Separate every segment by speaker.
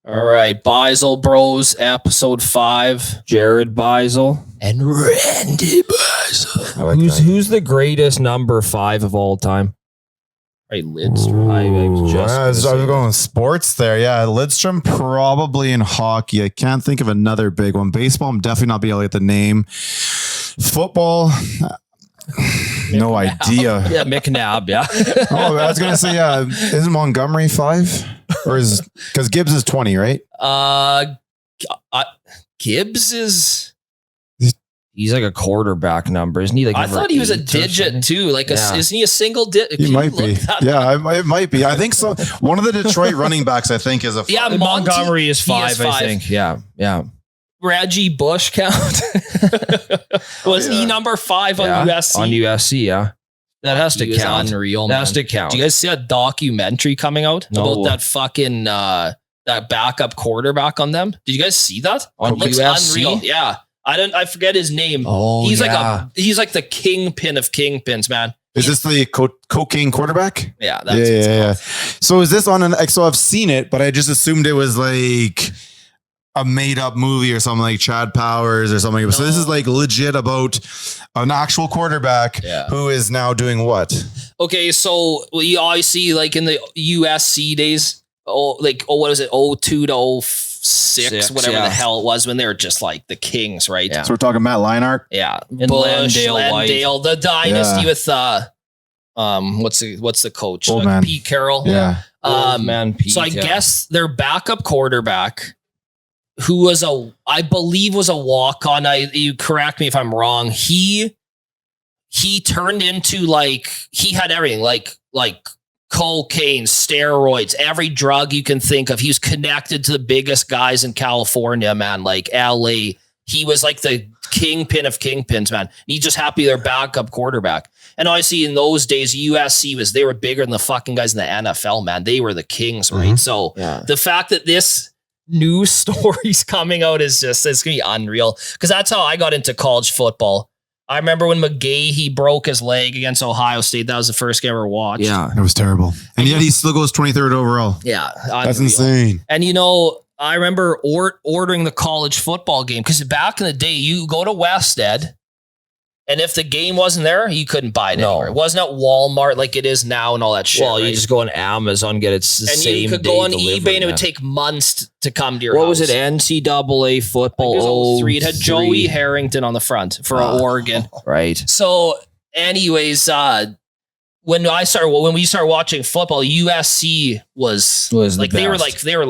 Speaker 1: All right, Beisel Bros, episode 5.
Speaker 2: Jared Beisel
Speaker 1: And Randy Beisel.
Speaker 2: Who's the greatest number 5 of all time?
Speaker 1: Right, Lidstrom.
Speaker 2: I was just
Speaker 3: I was going with sports there. Yeah, Lidstrom probably in hockey. I can't think of another big one. Baseball, I'm definitely not be able to get the name. Football, no idea.
Speaker 2: Yeah, McNabb, yeah.
Speaker 3: Oh, I was going to say, isn't Montgomery 5? Or is, because Gibbs is 20, right?
Speaker 1: Gibbs is...
Speaker 2: He's like a quarterback number, isn't he? Like
Speaker 1: I thought he was a digit too. Like, isn't he a single digit?
Speaker 3: He might be. Yeah, it might be. I think so. One of the Detroit running backs, I think, is a 5.
Speaker 1: Yeah,
Speaker 2: Montgomery is 5, I think. Yeah.
Speaker 1: Reggie Bush count. Was he number 5 on USC?
Speaker 2: On USC, yeah. That has to count.
Speaker 1: Unreal,
Speaker 2: that has to count.
Speaker 1: Do you guys see a documentary coming out about that fucking that backup quarterback on them? Did you guys see that?
Speaker 2: On USC?
Speaker 1: Unreal. Yeah. I forget his name.
Speaker 2: Oh,
Speaker 1: he's like the kingpin of kingpins, man.
Speaker 3: Is this the cocaine quarterback?
Speaker 1: Yeah, that's
Speaker 3: yeah. So is this on an? So I've seen it, but I just assumed it was like a made up movie or something like Chad Powers or something. No. So this is like legit about an actual quarterback who is now doing what?
Speaker 1: Okay, so you always see like in the USC days, what is it? 02 to 06, whatever the hell it was when they were just like the kings, right?
Speaker 3: Yeah. So we're talking Matt Leinart.
Speaker 1: Yeah.
Speaker 2: And
Speaker 1: Bush,
Speaker 2: Landale,
Speaker 1: the dynasty with what's the coach? Pete Carroll.
Speaker 3: Yeah.
Speaker 2: Pete,
Speaker 1: so I guess their backup quarterback, who was I believe was a walk-on. You correct me if I'm wrong. He turned into he had everything like cocaine, steroids, every drug you can think of. He was connected to the biggest guys in California, man, like LA. He was like the kingpin of kingpins, man. He's just happy their backup quarterback. And obviously in those days, USC they were bigger than the fucking guys in the NFL, man. They were the kings, right? So the fact that this news story's coming out is it's going to be unreal. Because that's how I got into college football. I remember when he broke his leg against Ohio State. That was the first game I ever watched.
Speaker 3: Yeah, it was terrible. And yet he still goes 23rd overall.
Speaker 1: Yeah.
Speaker 3: That's insane.
Speaker 1: And I remember ordering the college football game because back in the day, you go to West Ed, and if the game wasn't there, you couldn't buy it anywhere. It wasn't at Walmart like it is now and all that shit.
Speaker 2: Well, you just go on Amazon, get it same day.
Speaker 1: And you could go on eBay and it would take months to come to your house.
Speaker 2: What was it? NCAA football 03.
Speaker 1: It had Joey Harrington on the front for Oregon.
Speaker 2: Right.
Speaker 1: So anyways, when we started watching football, USC was like they were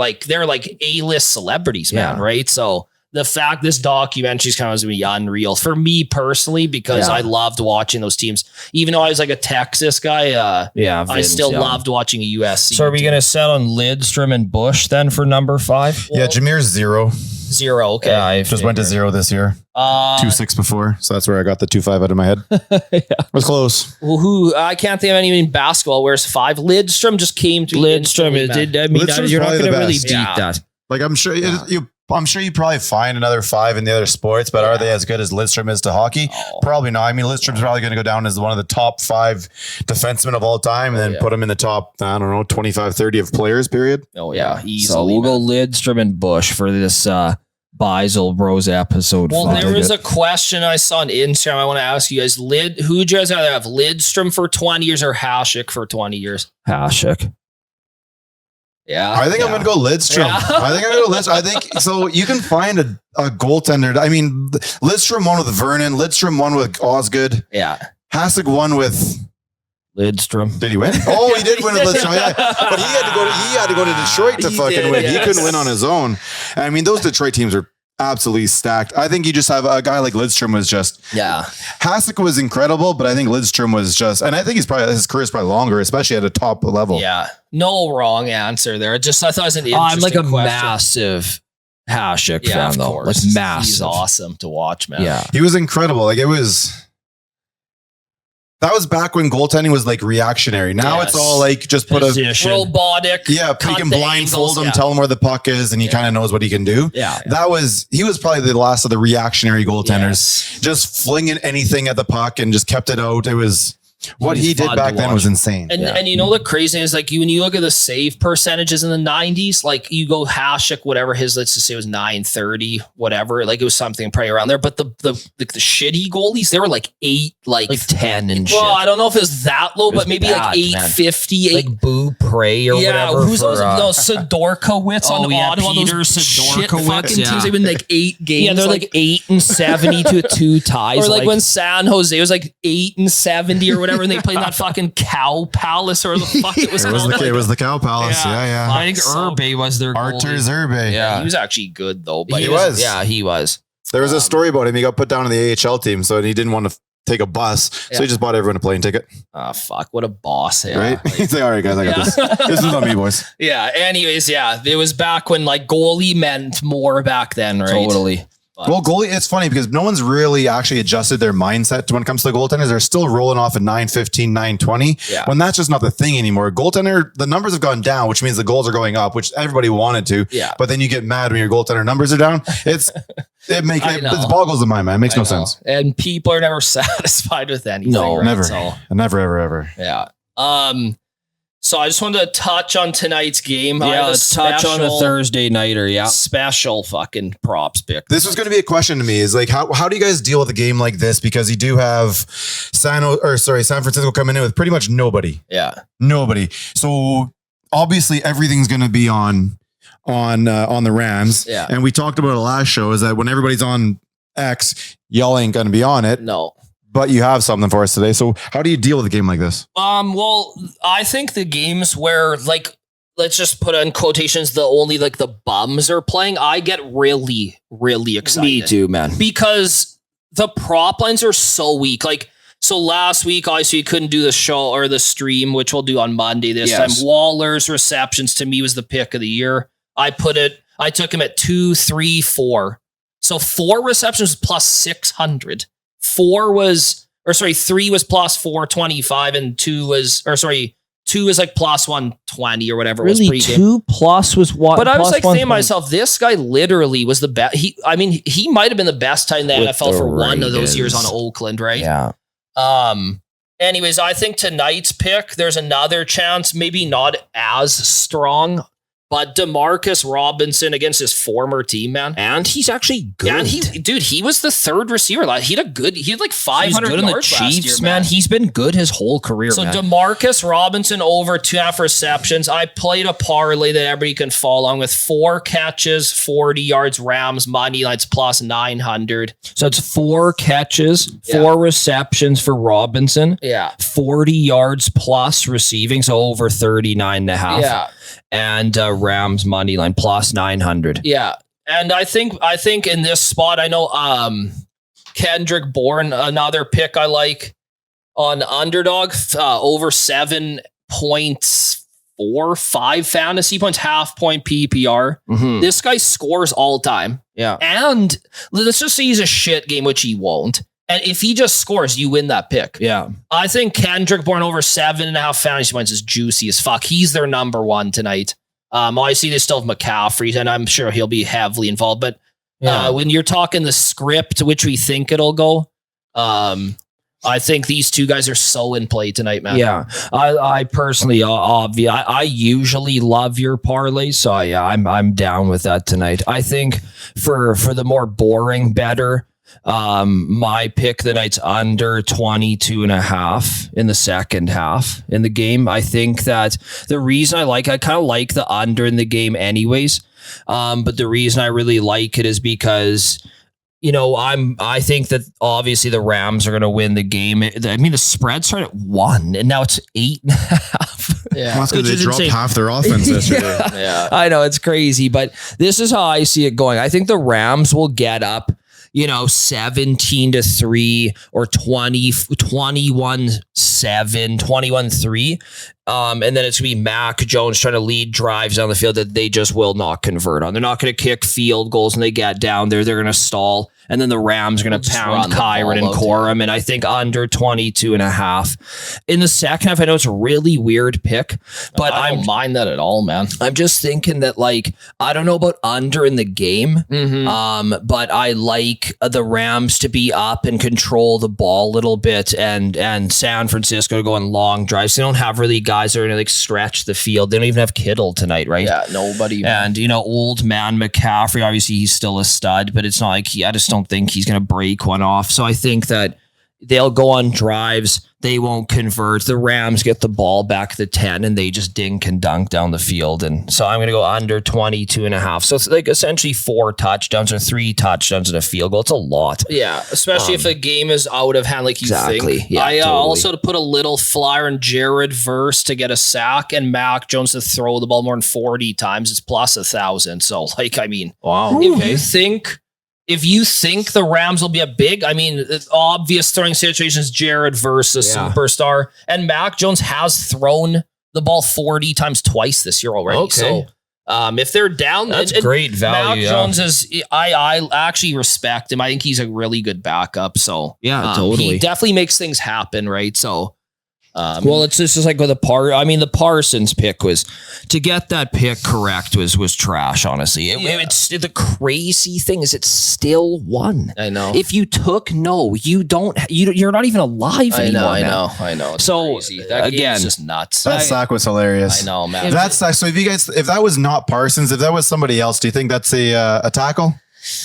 Speaker 1: like A-list celebrities, man, right? So the fact this documentary is kind of going to be unreal for me personally, because I loved watching those teams. Even though I was like a Texas guy, I still loved watching a USC.
Speaker 2: So are we going to set on Lidstrom and Bush then for number 5?
Speaker 3: Yeah, Jameer's 0.
Speaker 1: 0, okay.
Speaker 3: Yeah, I just went to 0 this year. 2.6 before, so that's where I got the 2.5 out of my head. It was close.
Speaker 1: Well, I can't think of anyone in basketball wears 5. Lidstrom just came to
Speaker 2: Lidstrom. You're not going to really beat that.
Speaker 3: Like I'm sure you probably find another 5 in the other sports, but are they as good as Lidstrom is to hockey? Probably not. I mean, Lidstrom's probably going to go down as one of the top 5 defensemen of all time, and then put him in the top, 25, 30 of players, period.
Speaker 1: Oh, yeah. Easily,
Speaker 2: so we'll go Lidstrom and Bush for this Beisel Bros episode.
Speaker 1: Well, there was a question I saw on Instagram. I want to ask you guys, who would you guys rather have, Lidstrom for 20 years or Hasek for 20 years?
Speaker 2: Hasek.
Speaker 1: Yeah,
Speaker 3: I think I'm going to go Lidstrom. I think so. You can find a goaltender. I mean, Lidstrom won with Vernon. Lidstrom won with Osgood.
Speaker 1: Yeah.
Speaker 3: Hasek won with
Speaker 2: Lidstrom.
Speaker 3: Did he win? Oh, he did win with Lidstrom. Yeah. But he had to go to Detroit to fucking win. Yes. He couldn't win on his own. And I mean, those Detroit teams are absolutely stacked. I think you just have a guy like Lidstrom was just Hasek was incredible, but I think Lidstrom was just, and I think his career is probably longer, especially at a top level.
Speaker 1: Yeah, no wrong answer there. I thought it was an interesting
Speaker 2: I'm like a
Speaker 1: question.
Speaker 2: Massive Hasek fan though, like massive.
Speaker 1: He's awesome to watch, man.
Speaker 2: Yeah,
Speaker 3: he was incredible. Like that was back when goaltending was like reactionary. Now it's all like just put a
Speaker 1: robotic.
Speaker 3: Yeah, he can blindfold him, tell him where the puck is, and he kind of knows what he can do.
Speaker 1: Yeah,
Speaker 3: he was probably the last of the reactionary goaltenders, just flinging anything at the puck and just kept it out. It was What he did back then was insane.
Speaker 1: And you know the crazy thing is like when you look at the save percentages in the 90s, like you go Hasek, whatever his, let's just say it was 930, whatever. Like it was something probably around there. But the shitty goalies, they were like 10 and shit. Well, I don't know if it was that low, but maybe like 850.
Speaker 2: Like Boo Prey or whatever.
Speaker 1: Who's those? Sidorkowitz on Ottawa.
Speaker 2: Peter
Speaker 1: those shit fucking
Speaker 2: Sidorkowitz.
Speaker 1: teams. They've been like 8 games.
Speaker 2: Yeah, they're like 8 and 70 to 2 ties.
Speaker 1: Or like when San Jose was like 8 and 70 or whatever. And they played in that fucking Cow Palace or the fuck it was called.
Speaker 3: It was the Cow Palace. Yeah.
Speaker 2: I think Urbe was their
Speaker 3: Artur
Speaker 2: goalie.
Speaker 3: Zerbe.
Speaker 1: Yeah, he was actually good though. But
Speaker 3: He was.
Speaker 2: Yeah, he was.
Speaker 3: There was a story about him. He got put down in the AHL team, so he didn't want to take a bus, so he just bought everyone a plane ticket.
Speaker 1: Oh fuck! What a boss! Yeah.
Speaker 3: Right? He's like, all right, guys, I got this. This is on me, boys.
Speaker 1: Yeah. Anyways, it was back when like goalie meant more back then, right?
Speaker 2: Totally.
Speaker 3: Well, goalie, it's funny because no one's really actually adjusted their mindset to when it comes to the goaltenders. They're still rolling off at 915, 920.
Speaker 1: Yeah.
Speaker 3: When that's just not the thing anymore. Goaltender, the numbers have gone down, which means the goals are going up, which everybody wanted to.
Speaker 1: Yeah.
Speaker 3: But then you get mad when your goaltender numbers are down. It boggles the mind, man. It makes no sense.
Speaker 1: And people are never satisfied with anything.
Speaker 3: No,
Speaker 1: right?
Speaker 3: never.
Speaker 1: So,
Speaker 3: Never, ever.
Speaker 1: yeah. So I just wanted to touch on tonight's game.
Speaker 2: Yeah, let's touch on the Thursday nighter. Yeah.
Speaker 1: Special fucking props pick.
Speaker 3: This was going to be a question to me is like, how do you guys deal with a game like this? Because you do have San Francisco coming in with pretty much nobody.
Speaker 1: Yeah.
Speaker 3: Nobody. So obviously everything's going to be on the Rams.
Speaker 1: Yeah.
Speaker 3: And we talked about it last show is that when everybody's on X, y'all ain't going to be on it.
Speaker 1: No.
Speaker 3: But you have something for us today. So how do you deal with a game like this?
Speaker 1: Well, I think the games where like, let's just put in quotations, the bums are playing, I get really, really excited.
Speaker 2: Me too, man.
Speaker 1: Because the prop lines are so weak. Like, so last week, obviously, we couldn't do the show or the stream, which we'll do on Monday this time. Waller's receptions to me was the pick of the year. I took him at 2, 3, 4. So 4 receptions plus 600. 3 was plus 425 and 2 was like plus 120 or whatever.
Speaker 2: Really,
Speaker 1: it was pregame.
Speaker 2: 2 plus was what?
Speaker 1: But I was like saying to myself, this guy literally was the best. He might have been the best time in the NFL for one of those years on Oakland, right?
Speaker 2: Yeah.
Speaker 1: Anyways, I think tonight's pick, there's another chance, maybe not as strong, but DeMarcus Robinson against his former team, man.
Speaker 2: And he's actually good.
Speaker 1: And he was the third receiver. He had like 500
Speaker 2: good
Speaker 1: yards
Speaker 2: in the Chiefs,
Speaker 1: last year,
Speaker 2: man. He's been good his whole career,
Speaker 1: so
Speaker 2: man.
Speaker 1: DeMarcus Robinson over 2.5 receptions. I played a parlay that everybody can follow along with. 4 catches, 40 yards, Rams money lines plus 900.
Speaker 2: So it's 4 catches, 4 receptions for Robinson.
Speaker 1: Yeah.
Speaker 2: 40 yards plus receiving, so over 39.5.
Speaker 1: Yeah.
Speaker 2: And Rams money line plus 900.
Speaker 1: Yeah. And I think in this spot, I know Kendrick Bourne, another pick I like on underdog, over 7.45 fantasy points, half point PPR.
Speaker 2: Mm-hmm.
Speaker 1: This guy scores all time.
Speaker 2: Yeah.
Speaker 1: And let's just say he's a shit game, which he won't. And if he just scores, you win that pick.
Speaker 2: Yeah.
Speaker 1: I think Kendrick Bourne over 7.5 fantasy points is juicy as fuck. He's their number one tonight. Obviously, they still have McCaffrey, and I'm sure he'll be heavily involved. But when you're talking the script, which we think it'll go, I think these two guys are so in play tonight, man.
Speaker 2: Yeah. I personally, I usually love your parlays. So yeah, I'm down with that tonight. I think for the more boring better, my pick the night's under 22.5 in the second half in the game. I think that the reason I kind of like the under in the game anyways. But the reason I really like it is because, I think that obviously the Rams are going to win the game. I mean, the spread started at 1 and now it's 8.5.
Speaker 3: Yeah. Well, that's because they dropped half their offense yesterday.
Speaker 1: Yeah.
Speaker 2: I know it's crazy, but this is how I see it going. I think the Rams will get up 17-3 or 21-7, 21-3. And then it's going to be Mac Jones trying to lead drives down the field that they just will not convert on. They're not going to kick field goals when they get down there. They're going to stall. and then the Rams are going to pound Kyron and Corum, and I think under 22.5. In the second half, I know it's a really weird pick, but
Speaker 1: I don't mind that at all, man.
Speaker 2: I'm just thinking that, like, I don't know about under in the game, but I like the Rams to be up and control the ball a little bit, and San Francisco to go on long drives. They don't have really guys that are going to like stretch the field. They don't even have Kittle tonight, right?
Speaker 1: Yeah, nobody.
Speaker 2: And, you know, old man McCaffrey, obviously he's still a stud, but it's not like I just don't think he's going to break one off. So I think that they'll go on drives. They won't convert. The Rams get the ball back to 10 and they just dink and dunk down the field. And so I'm going to go under 22.5. So it's like essentially 4 touchdowns or 3 touchdowns and a field goal. It's a lot.
Speaker 1: Yeah, especially if a game is out of hand like you think.
Speaker 2: Yeah,
Speaker 1: I
Speaker 2: totally.
Speaker 1: also to put a little flyer on Jared Verse to get a sack and Mac Jones to throw the ball more than 40 times. It's plus 1,000. So, like, I mean,
Speaker 2: Wow.
Speaker 1: If you think the Rams will be a big, I mean, it's obvious throwing situations, Jared versus superstar, and Mac Jones has thrown the ball 40 times twice this year already.
Speaker 2: Okay.
Speaker 1: So if they're down,
Speaker 2: that's great value.
Speaker 1: Mac Jones is, I actually respect him. I think he's a really good backup. So
Speaker 2: totally.
Speaker 1: He definitely makes things happen, right? So
Speaker 2: well, it's just like with the Parsons pick was to get that pick correct was trash. Honestly, it's the crazy thing is it's still won.
Speaker 1: I know.
Speaker 2: If you took you're not even alive anymore.
Speaker 1: I know. It's
Speaker 2: so
Speaker 1: crazy. That game is just nuts.
Speaker 3: That sack was hilarious.
Speaker 1: I know, man.
Speaker 3: So if that was not Parsons, if that was somebody else, do you think that's a tackle?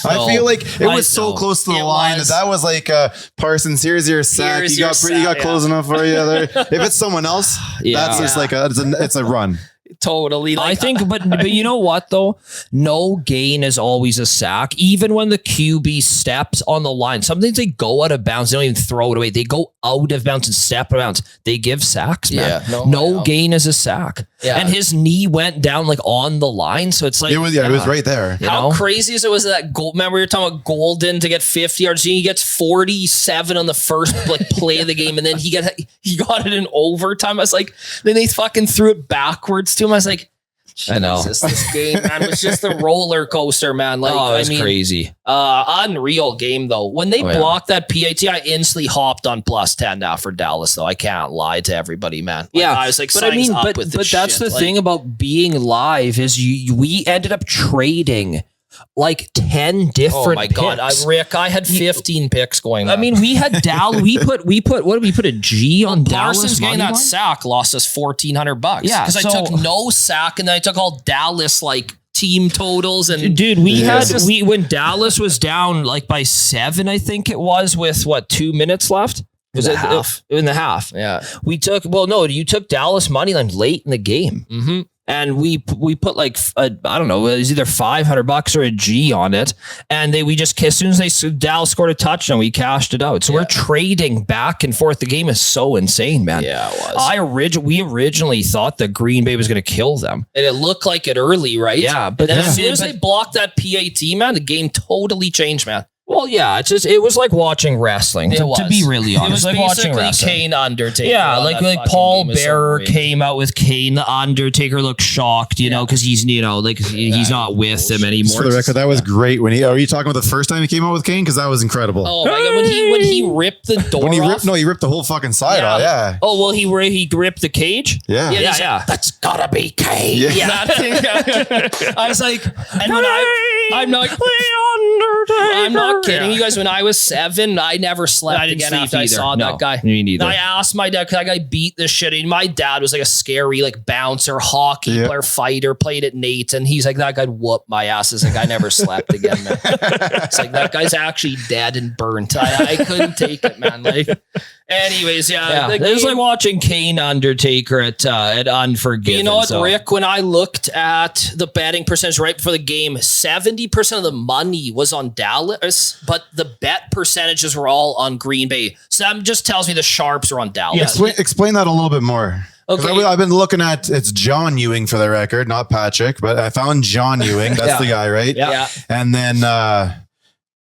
Speaker 3: I feel like it was so close to the line that was like Parsons. Here's your sack. You got close enough for you there. If it's someone else, that's just like it's a run.
Speaker 1: Totally.
Speaker 2: I think, but you know what though? No gain is always a sack. Even when the QB steps on the line, sometimes they go out of bounds. They don't even throw it away. They go out of bounds and step out of bounds. They give sacks, man.
Speaker 1: Yeah,
Speaker 2: no gain is a sack.
Speaker 1: Yeah.
Speaker 2: And his knee went down like on the line. So it's like,
Speaker 3: it was right there.
Speaker 1: How crazy is it was that goal? Remember we were talking about Golden to get 50 yards. He gets 47 on the first play of the game. And then he got it in overtime. I was like, then they fucking threw it backwards to him. I was like,
Speaker 2: I know.
Speaker 1: This game, man, was just a roller coaster, man. Like,
Speaker 2: it was crazy.
Speaker 1: Unreal game, though. When they blocked that PAT, I instantly hopped on +10 now for Dallas, though. I can't lie to everybody, man. Like, I was like,
Speaker 2: but that's the thing about being live is we ended up trading like 10 different picks.
Speaker 1: God, Rick, I had 15 picks going on.
Speaker 2: I mean, we had Dallas. we put what did we put a G on Dallas?
Speaker 1: Parsons getting that sack lost us $1,400.
Speaker 2: Yeah,
Speaker 1: because I took no sack and then I took all Dallas like team totals and
Speaker 2: dude, when Dallas was down like by 7, I think it was with 2 minutes left. Was it half? In the half?
Speaker 1: Yeah,
Speaker 2: you took Dallas money line late in the game.
Speaker 1: Mm-hmm.
Speaker 2: And we put like I don't know, it was either $500 or a G on it, and we just as soon as Dallas scored a touchdown, we cashed it out. So we're trading back and forth. The game is so insane, man.
Speaker 1: Yeah, it was.
Speaker 2: We originally thought that Green Bay was going to kill them,
Speaker 1: and it looked like it early, right?
Speaker 2: Yeah, but
Speaker 1: then as soon as they blocked that PAT, man, the game totally changed, man.
Speaker 2: Well, yeah, it was like watching wrestling. To be really honest,
Speaker 1: it was
Speaker 2: like watching wrestling.
Speaker 1: Kane Undertaker.
Speaker 2: Yeah, like Paul Bearer came out with Kane. The Undertaker looked shocked, you know, because he's he's not with him anymore.
Speaker 3: Just for the record, that was great. Are you talking about the first time he came out with Kane? Because that was incredible.
Speaker 1: Oh my God, when he ripped the door off.
Speaker 3: He ripped the whole fucking side off. Yeah.
Speaker 2: Oh well, he ripped the cage.
Speaker 3: Yeah.
Speaker 1: Like, that's gotta be Kane.
Speaker 2: Yeah.
Speaker 1: I was like, and when I'm not kidding you guys. When I was 7, I never slept again after I saw that guy.
Speaker 2: Me neither.
Speaker 1: I asked my dad because that guy beat the shit. And my dad was like a scary like bouncer, hockey player, fighter, played at Nate's, and he's like, that guy whooped my ass. It's like I never slept again, man. It's like that guy's actually dead and burnt. I couldn't take it, man. Like, anyways,
Speaker 2: it was like watching Kane Undertaker at Unforgiven.
Speaker 1: You know what, Rick? When I looked at the betting percentage right before the game, 70% of the money was on Dallas, but the bet percentages were all on Green Bay. So that just tells me the sharps are on Dallas.
Speaker 3: Explain that a little bit more. Okay. I've been looking at, it's John Ewing for the record, not Patrick, but I found John Ewing. That's the guy, right?
Speaker 1: Yeah.
Speaker 3: And then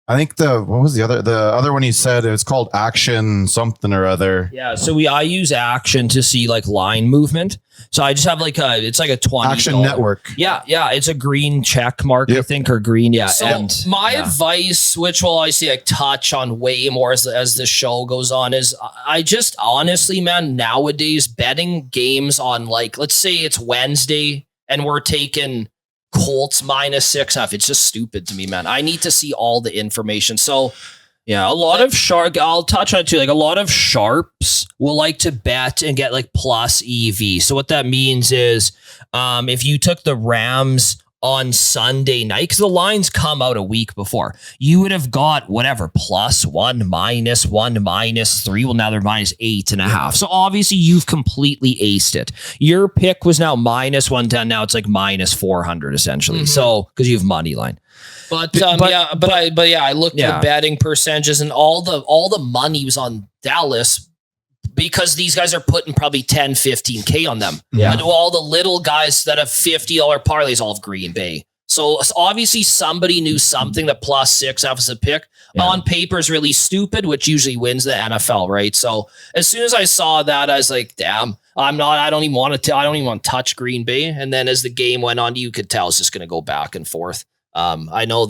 Speaker 3: I think what was the other one you said? It was called Action something or other.
Speaker 2: Yeah, so I use Action to see like line movement. So I just have it's like a 20
Speaker 3: Action Network.
Speaker 2: Yeah, it's a green check mark, I think, or green. Yeah.
Speaker 1: So my advice, which will obviously like touch on way more as the show goes on, is I just honestly, man, nowadays betting games on like, let's say it's Wednesday and we're taking Colts -6.5. It's just stupid to me, man. I need to see all the information. So yeah, a lot of I'll touch on it too. Like a lot of sharps will like to bet and get like plus EV. So what that means is if you took the Rams on Sunday night, because the lines come out a week before, you would have got whatever, +1, -1, -3. Well, now they're -8.5. So obviously you've completely aced it. Your pick was now -110. Now it's like -400 essentially. So because you have money line. But I looked at the betting percentages and all the money was on Dallas because these guys are putting probably 10, 15K on them. Yeah. And all the little guys that have $50 parlays all of Green Bay. So obviously somebody knew something that +6 was a pick. On paper is really stupid, which usually wins the NFL, right? So as soon as I saw that, I was like, damn, I don't even want to touch Green Bay. And then as the game went on, you could tell it's just going to go back and forth. I know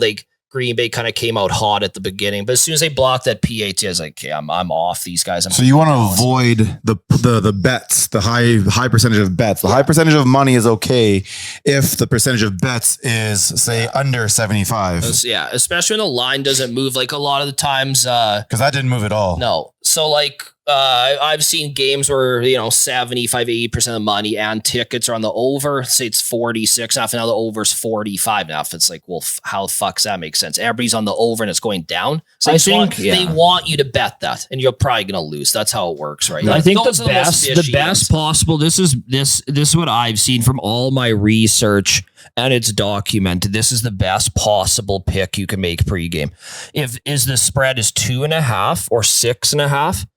Speaker 1: Green Bay kind of came out hot at the beginning, but as soon as they blocked that PAT, I was like, okay, I'm off these guys.
Speaker 3: So you want to avoid the bets, the high percentage of bets. The high percentage of money is okay if the percentage of bets is say under 75.
Speaker 1: Yeah, especially when the line doesn't move like a lot of the times.
Speaker 3: Because that didn't move at all.
Speaker 1: No. So like I've seen games where 75, 80% of the money and tickets are on the over. Say it's 46.5, and now the over's 45.5. It's like, well, how the fuck's that make sense? Everybody's on the over and it's going down. So I think they want you to bet that, and you're probably gonna lose. That's how it works, right?
Speaker 2: I think the best possible. This is what I've seen from all my research, and it's documented. This is the best possible pick you can make pregame. If the spread is 2.5 or 6.5.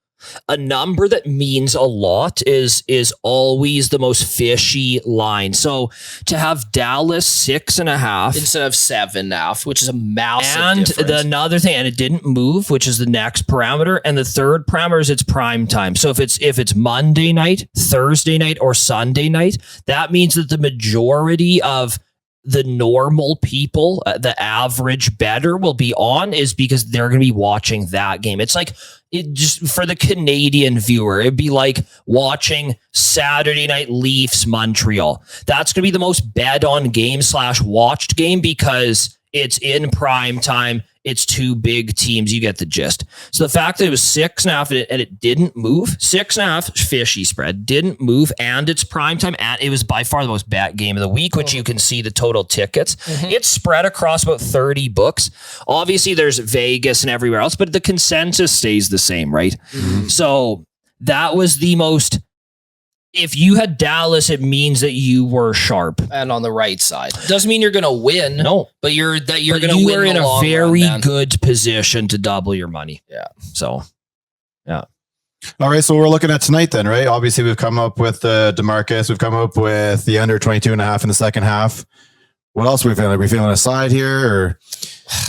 Speaker 2: A number that means a lot is always the most fishy line. So to have Dallas 6.5
Speaker 1: instead of 7.5, which is a massive difference.
Speaker 2: Another thing, and it didn't move, which is the next parameter, and the third parameter is it's prime time. So if it's Monday night, Thursday night, or Sunday night, that means that the majority of the normal people, the average bettor will be on, is because they're going to be watching that game. It's like, it just for the Canadian viewer, it'd be like watching Saturday Night Leafs Montreal. That's going to be the most bet on game / watched game because it's in prime time. It's two big teams. You get the gist. So the fact that it was 6.5 and it didn't move, 6.5 fishy spread, didn't move, and it's prime time, and it was by far the most bet game of the week, which you can see the total tickets. It's spread across about 30 books. Obviously, there's Vegas and everywhere else, but the consensus stays the same, right? So that was the most. If you had Dallas, it means that you were sharp
Speaker 1: and on the right side. Doesn't mean you're going to win.
Speaker 2: No,
Speaker 1: but you're going to win.
Speaker 2: You are in a very good position to double your money.
Speaker 1: Yeah.
Speaker 2: So, yeah.
Speaker 3: All right. So we're looking at tonight then, right? Obviously, we've come up with DeMarcus. We've come up with the under 22.5 in the second half. What else are we feeling? Are we feeling a side here? Or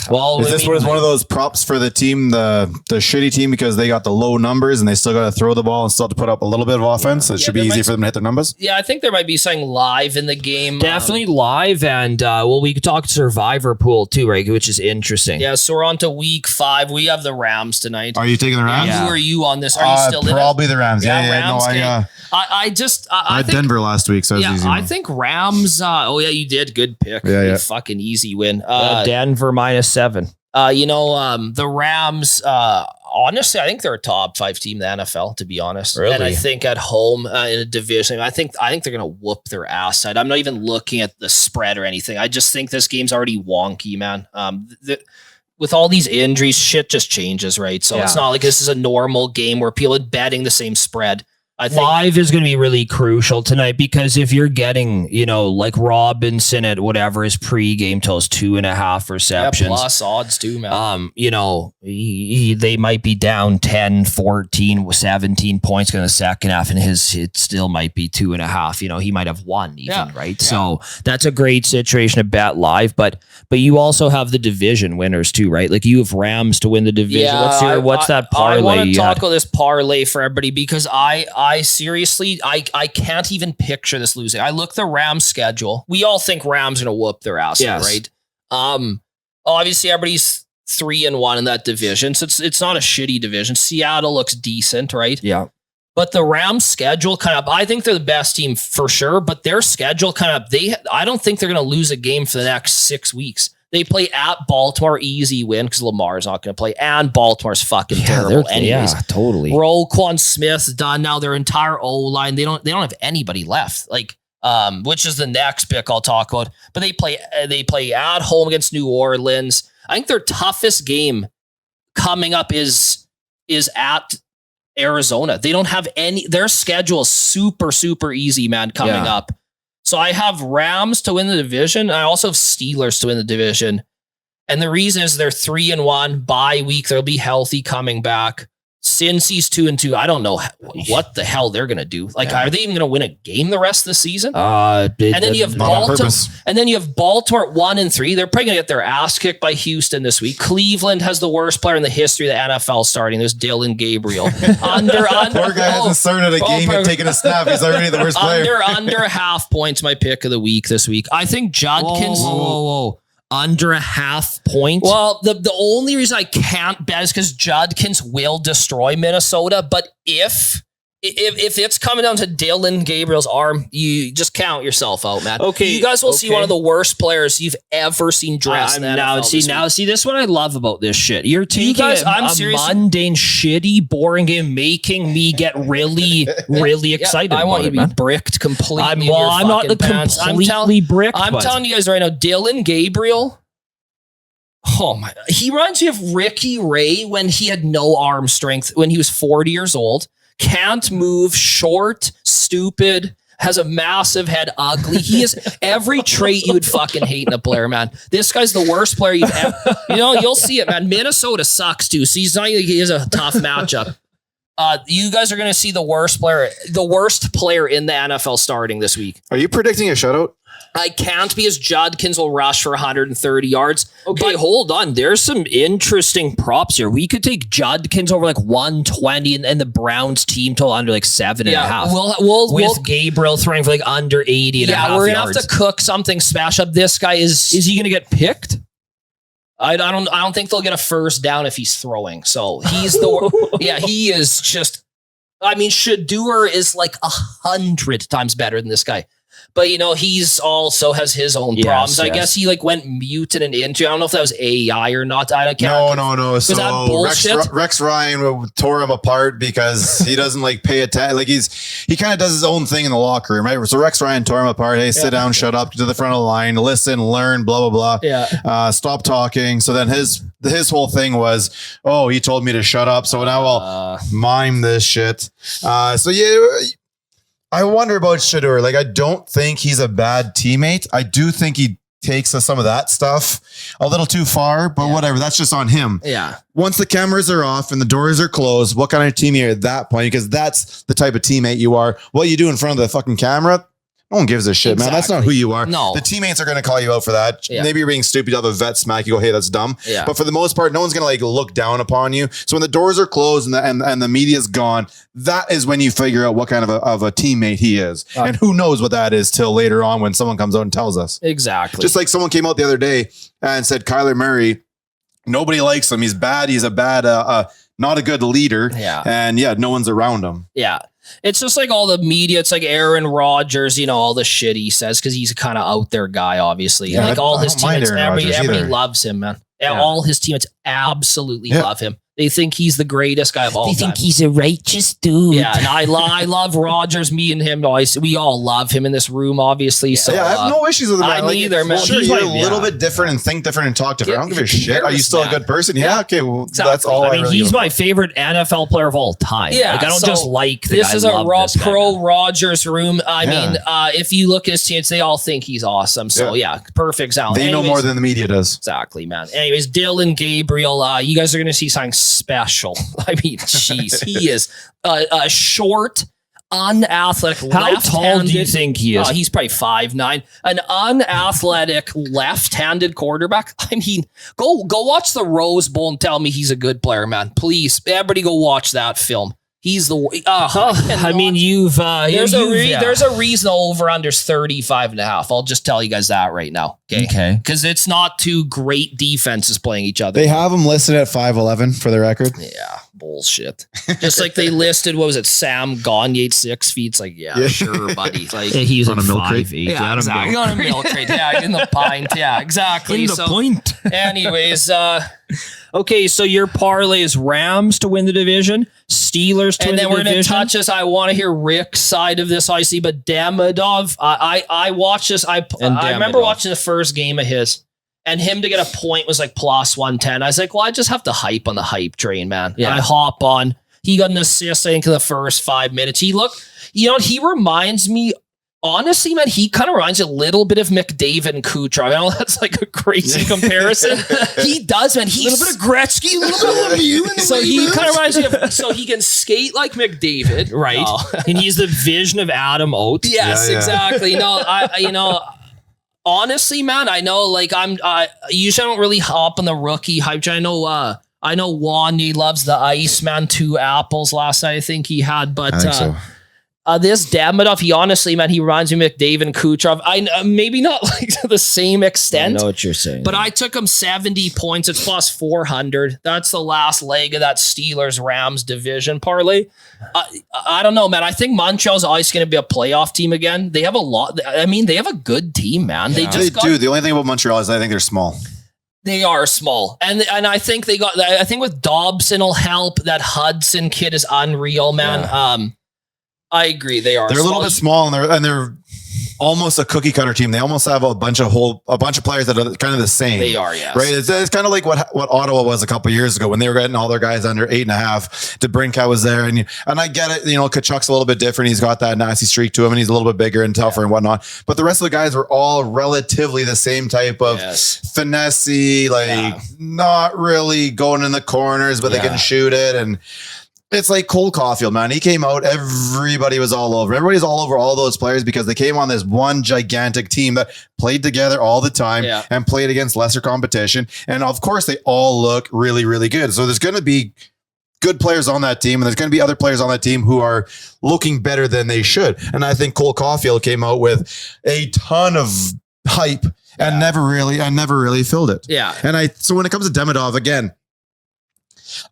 Speaker 2: well,
Speaker 3: is this one of those props for the team, the shitty team, because they got the low numbers and they still got to throw the ball and still have to put up a little bit of offense? It should be easy for them to hit their numbers.
Speaker 1: Yeah, I think there might be something live in the game.
Speaker 2: Definitely live. And we could talk Survivor Pool too, right? Which is interesting.
Speaker 1: Yeah, so we're on to week 5. We have the Rams tonight.
Speaker 3: Are you taking the Rams?
Speaker 1: Who are you on this? Are you still in it?
Speaker 3: Probably the Rams.
Speaker 1: Rams. I had
Speaker 3: think Denver last week, so it was easy.
Speaker 1: I think Rams. You did. Good pick.
Speaker 3: Yeah.
Speaker 1: Fucking easy win.
Speaker 2: Denver -7.
Speaker 1: The Rams, honestly, I think they're a top 5 team in the NFL, to be honest.
Speaker 2: Really?
Speaker 1: And I think at home in a division, I think they're going to whoop their ass. I'm not even looking at the spread or anything. I just think this game's already wonky, man. With all these injuries, shit just changes, right? So it's not like this is a normal game where people are betting the same spread. I think
Speaker 2: Live is going to be really crucial tonight because if you're getting, like Robinson at whatever his pregame tells 2.5 receptions.
Speaker 1: plus odds too, man.
Speaker 2: They might be down 10, 14, 17 points in the second half, and it still might be 2.5. He might have won even, right? Yeah. So that's a great situation to bet live, but you also have the division winners too, right? Like you have Rams to win the division.
Speaker 1: Yeah,
Speaker 2: what's that parlay?
Speaker 1: I want to talk about this parlay for everybody because I seriously, I can't even picture this losing. I look the Rams schedule. We all think Rams are going to whoop their ass, right? Obviously everybody's 3-1 in that division. So it's not a shitty division. Seattle looks decent, right?
Speaker 2: Yeah.
Speaker 1: But the Rams schedule I think they're the best team for sure, but their schedule I don't think they're going to lose a game for the next 6 weeks. They play at Baltimore, easy win because Lamar's not going to play, and Baltimore's fucking terrible anyways.
Speaker 2: Yeah, totally.
Speaker 1: Roquan Smith's done now. Their entire O-line, they don't have anybody left. Which is the next pick I'll talk about. But they play at home against New Orleans. I think their toughest game coming up is at Arizona. They don't have their schedule is super, super easy, man, coming up. So I have Rams to win the division. I also have Steelers to win the division. And the reason is they're 3-1 bye week. They'll be healthy coming back. Cincy's 2-2. I don't know what the hell they're going to do. Are they even going to win a game the rest of the season? And then you have Baltimore. And then you have Baltimore 1-3. They're probably going to get their ass kicked by Houston this week. Cleveland has the worst player in the history of the NFL starting. There's Dylan Gabriel.
Speaker 3: Poor guy hasn't started a game and taken a snap. He's already the worst player.
Speaker 1: Under half points, my pick of the week this week. I think Judkins.
Speaker 2: Whoa. Under a half point.
Speaker 1: Well, the only reason I can't bet is because Judkins will destroy Minnesota. But if it's coming down to Dylan Gabriel's arm, you just count yourself out, man.
Speaker 2: Okay,
Speaker 1: you guys will see one of the worst players you've ever seen dressed in the NFL.
Speaker 2: See, this is what I love about this shit. You're taking
Speaker 1: I'm
Speaker 2: mundane, shitty, boring game, making me get really, really excited.
Speaker 1: I want you to be bricked completely.
Speaker 2: I'm not completely bricked.
Speaker 1: I'm telling you guys right now, Dylan Gabriel. Oh my! He reminds me of Ricky Ray when he had no arm strength when he was 40 years old. Can't move, short, stupid, has a massive head, ugly. He is every trait you would fucking hate in a player, man. This guy's the worst player you've ever. You'll see it, man. Minnesota sucks too. So he is a tough matchup. You guys are going to see the worst player in the NFL starting this week.
Speaker 3: Are you predicting a shutout?
Speaker 1: I can't because Judkins will rush for 130 yards. Okay, but hold on. There's some interesting props here. We could take Judkins over 120 and the Browns team total under 7.5. We'll Gabriel throwing for under 80 and a half. Yeah, we're going to have to cook something special. This guy is he going to get picked? I don't think they'll get a first down if he's throwing. So he's he is just, Shadeur is 100 times better than this guy. But, he's also has his own problems. Yes. I guess he went muted and into. I don't know if that was AI or not.
Speaker 3: No. So Rex Ryan tore him apart because he doesn't pay attention. He kind of does his own thing in the locker room, right? So Rex Ryan tore him apart. Hey, sit down, shut up, to the front of the line, listen, learn, blah, blah, blah.
Speaker 1: Yeah.
Speaker 3: Stop talking. So then his whole thing was, he told me to shut up. So now I'll mime this shit. I wonder about Shadeur. I don't think he's a bad teammate. I do think he takes some of that stuff a little too far, but whatever. That's just on him.
Speaker 1: Yeah.
Speaker 3: Once the cameras are off and the doors are closed, what kind of teammate are you at that point? Because that's the type of teammate you are. What you do in front of the fucking camera, no one gives a shit, man. That's not who you are.
Speaker 1: No.
Speaker 3: The teammates are going to call you out for that. Yeah. Maybe you're being stupid. You'll have a vet smack. You go, hey, that's dumb.
Speaker 1: Yeah.
Speaker 3: But for the most part, no one's going to look down upon you. So when the doors are closed and the media's gone, that is when you figure out what kind of a teammate he is. And who knows what that is till later on when someone comes out and tells us.
Speaker 1: Exactly.
Speaker 3: Just like someone came out the other day and said, Kyler Murray, nobody likes him. He's bad. He's a bad, not a good leader.
Speaker 1: Yeah.
Speaker 3: And no one's around him.
Speaker 1: Yeah. It's just all the media. It's Aaron Rodgers, all the shit he says because he's a kind of out there guy, obviously.
Speaker 3: Yeah,
Speaker 1: all his teammates, everybody loves him, man. Yeah. All his teammates absolutely love him. They think he's the greatest guy of all time.
Speaker 2: They think he's a righteous dude.
Speaker 1: Yeah, and I love Rogers. Me and him, we all love him in this room, obviously. So
Speaker 3: I have no issues with him.
Speaker 1: I neither, man.
Speaker 3: Sure, you're a little bit different and think different and talk different. I don't give a shit. Are you still a good person? Yeah. Okay. Well, that's all.
Speaker 2: I mean, he's my favorite NFL player of all time.
Speaker 1: Yeah.
Speaker 2: Like, I don't just like the
Speaker 1: this
Speaker 2: guy.
Speaker 1: is
Speaker 2: I
Speaker 1: a
Speaker 2: love
Speaker 1: raw
Speaker 2: this guy,
Speaker 1: pro
Speaker 2: man.
Speaker 1: Rogers room. I mean, if you look at his teams, they all think he's awesome. So perfect example.
Speaker 3: They know more than the media does.
Speaker 1: Exactly, man. Anyways, Dylan Gabriel, you guys are going to see something special. I mean, jeez, he is a short, unathletic.
Speaker 2: How tall do you think he is?
Speaker 1: He's probably 5'9". An unathletic left-handed quarterback. I mean, go watch the Rose Bowl and tell me he's a good player, man. Please, everybody, go watch that film. He's the.
Speaker 2: I mean, there's
Speaker 1: a reason over under's 35.5. I'll just tell you guys that right now. Okay. Because it's not two great defenses playing each other.
Speaker 3: They have him listed at 5'11" for the record.
Speaker 1: Yeah, bullshit. Just like they listed, what was it, Sam Gagne at 6 feet? It's like, sure, buddy. Like
Speaker 2: he's on a milk crate.
Speaker 1: 5'8". Yeah, exactly. On a milk crate. Yeah, in the pint. Yeah, exactly.
Speaker 2: In the point.
Speaker 1: Anyways,
Speaker 2: okay, so your parlay is Rams to win the division, Steelers to win the division.
Speaker 1: And then we're going to touch this. I want to hear Rick's side of this, I see, but Demidov, I watched this. I remember watching the first game of his, and him to get a point was like plus 110. I was like, well, I just have to hype on the hype train, man. Yeah. I hop on. He got an assist, I think, in the first 5 minutes. He reminds me, honestly, man, he kind of reminds you a little bit of McDavid and Kucherov. I know that's like a crazy comparison. He does, man. He's a little bit of Gretzky, a little bit of Lemieux. So he kind of reminds me of, so he can skate like McDavid.
Speaker 2: Right. And he's the vision of Adam Oates.
Speaker 1: Yes, exactly. No, honestly, man, I know, like, usually I don't really hop on the rookie hype train. I know Wanye loves the ice, man. 2 apples last night, I think he had, but
Speaker 3: I think so.
Speaker 1: This Demidov, he honestly, man, he reminds me of McDavid and Kucherov. Maybe not like to the same extent.
Speaker 2: I know what you're saying.
Speaker 1: But I took him 70 points. It's plus 400. That's the last leg of that Steelers-Rams division parlay. I don't know, man. I think Montreal's always going to be a playoff team again. They have a lot. I mean, they have a good team, man.
Speaker 3: Yeah. They do. The only thing about Montreal is I think they're small.
Speaker 1: They are small. And I think I think with Dobson will help. That Hudson kid is unreal, man. Yeah. I agree. They're a little bit small, and they're almost a cookie cutter team. They almost have a bunch of players that are kind of the same. They are, yes.
Speaker 3: Right. It's kind of like what Ottawa was a couple of years ago when they were getting all their guys under 8.5. DeBrincat was there, and I get it. Kachuk's a little bit different. He's got that nasty streak to him, and he's a little bit bigger and tougher and whatnot. But the rest of the guys were all relatively the same type of finesse, not really going in the corners, but they can shoot it. And it's like Cole Caulfield, man. He came out, everybody was all over. Everybody's all over all those players because they came on this one gigantic team that played together all the time and played against lesser competition. And of course, they all look really, really good. So there's going to be good players on that team, and there's going to be other players on that team who are looking better than they should. And I think Cole Caulfield came out with a ton of hype and never really filled it.
Speaker 1: Yeah.
Speaker 3: And so when it comes to Demidov, again,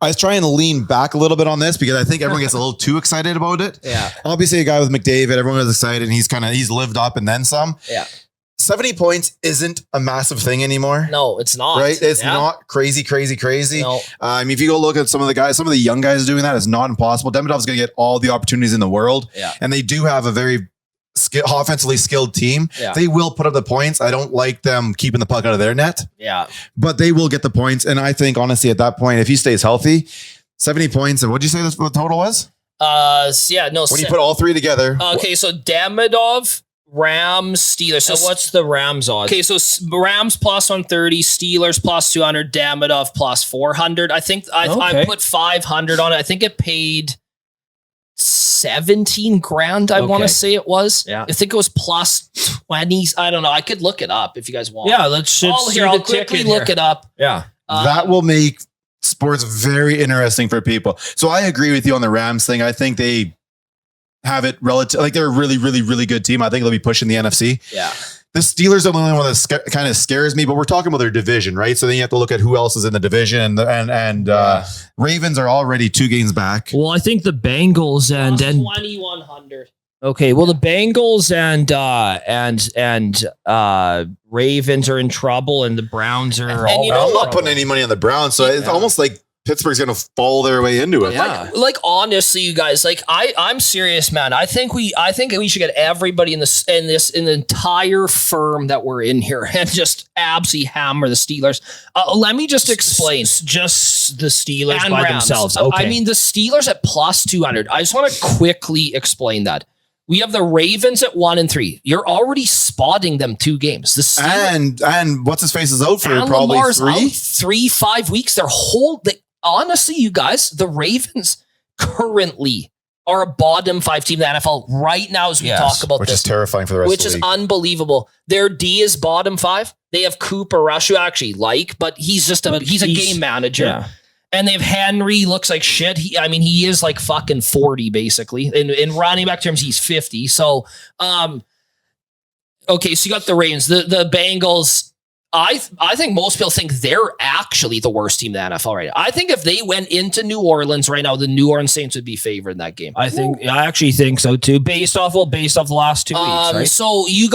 Speaker 3: I was trying to lean back a little bit on this because I think everyone gets a little too excited about it.
Speaker 1: Yeah.
Speaker 3: Obviously, a guy with McDavid, everyone was excited, and he's lived up and then some.
Speaker 1: Yeah.
Speaker 3: 70 points isn't a massive thing anymore.
Speaker 1: No, it's not.
Speaker 3: Right? It's not crazy.
Speaker 1: No.
Speaker 3: If you go look at some of the young guys doing that, it's not impossible. Demidov's going to get all the opportunities in the world.
Speaker 1: Yeah.
Speaker 3: And they do have a very offensively skilled team.
Speaker 1: Yeah.
Speaker 3: They will put up the points. I don't like them keeping the puck out of their net.
Speaker 1: Yeah.
Speaker 3: But they will get the points. And I think, honestly, at that point, if he stays healthy, 70 points. And what'd you say the total was? When you put all three together.
Speaker 1: Okay, so Demidov, Rams, Steelers.
Speaker 2: So what's the Rams odds?
Speaker 1: Okay, so Rams plus 130, Steelers plus 200, Demidov plus 400. I think I put 500 on it. I think it paid 17 grand, I want to say it was.
Speaker 2: Yeah.
Speaker 1: I think it was plus 20s. I don't know. I could look it up if you guys want.
Speaker 2: Yeah, I'll
Speaker 1: quickly look it up.
Speaker 2: Yeah.
Speaker 3: That will make sports very interesting for people. So I agree with you on the Rams thing. I think they have it relative, like they're a really, really, really good team. I think they'll be pushing the NFC.
Speaker 1: Yeah.
Speaker 3: The Steelers are the only one that kind of scares me, but we're talking about their division, right? So then you have to look at who else is in the division, and Ravens are already 2 games back.
Speaker 2: Well, I think the Bengals and
Speaker 1: 2100.
Speaker 2: Okay, well the Bengals and Ravens are in trouble, and the Browns are.
Speaker 3: I'm not putting any money on the Browns, so it's almost like Pittsburgh's going to fall their way into it.
Speaker 2: Yeah.
Speaker 1: Like honestly, you guys, like I'm serious, man. I think we should get everybody in the entire firm that we're in here and just absolutely hammer the Steelers. Let me just explain.
Speaker 2: Just the Steelers
Speaker 1: And
Speaker 2: by
Speaker 1: Rams.
Speaker 2: themselves. Okay.
Speaker 1: I mean, the Steelers at plus 200. I just want to quickly explain that. We have the Ravens at 1-3. You're already spotting them 2 games. The Steelers,
Speaker 3: and what's his face is out for
Speaker 1: and
Speaker 3: probably
Speaker 1: Lamar's
Speaker 3: 3.
Speaker 1: out 3-5 weeks. Honestly, you guys, the Ravens currently are a bottom 5 team in the NFL right now as we talk about
Speaker 3: which
Speaker 1: this.
Speaker 3: is terrifying for the rest
Speaker 1: Which
Speaker 3: of the
Speaker 1: is
Speaker 3: league.
Speaker 1: unbelievable. Their D is bottom 5. They have Cooper Rush, who I actually like, but he's a game manager.
Speaker 2: Yeah.
Speaker 1: And they have Henry, looks like shit. He is like fucking 40 basically. In running back terms, he's 50. So, okay, so you got the Ravens, the Bengals. I think most people think they're actually the worst team in the NFL right now. I think if they went into New Orleans right now, the New Orleans Saints would be favored in that game.
Speaker 2: I actually think so too. Based off the last 2 weeks, right?
Speaker 1: So you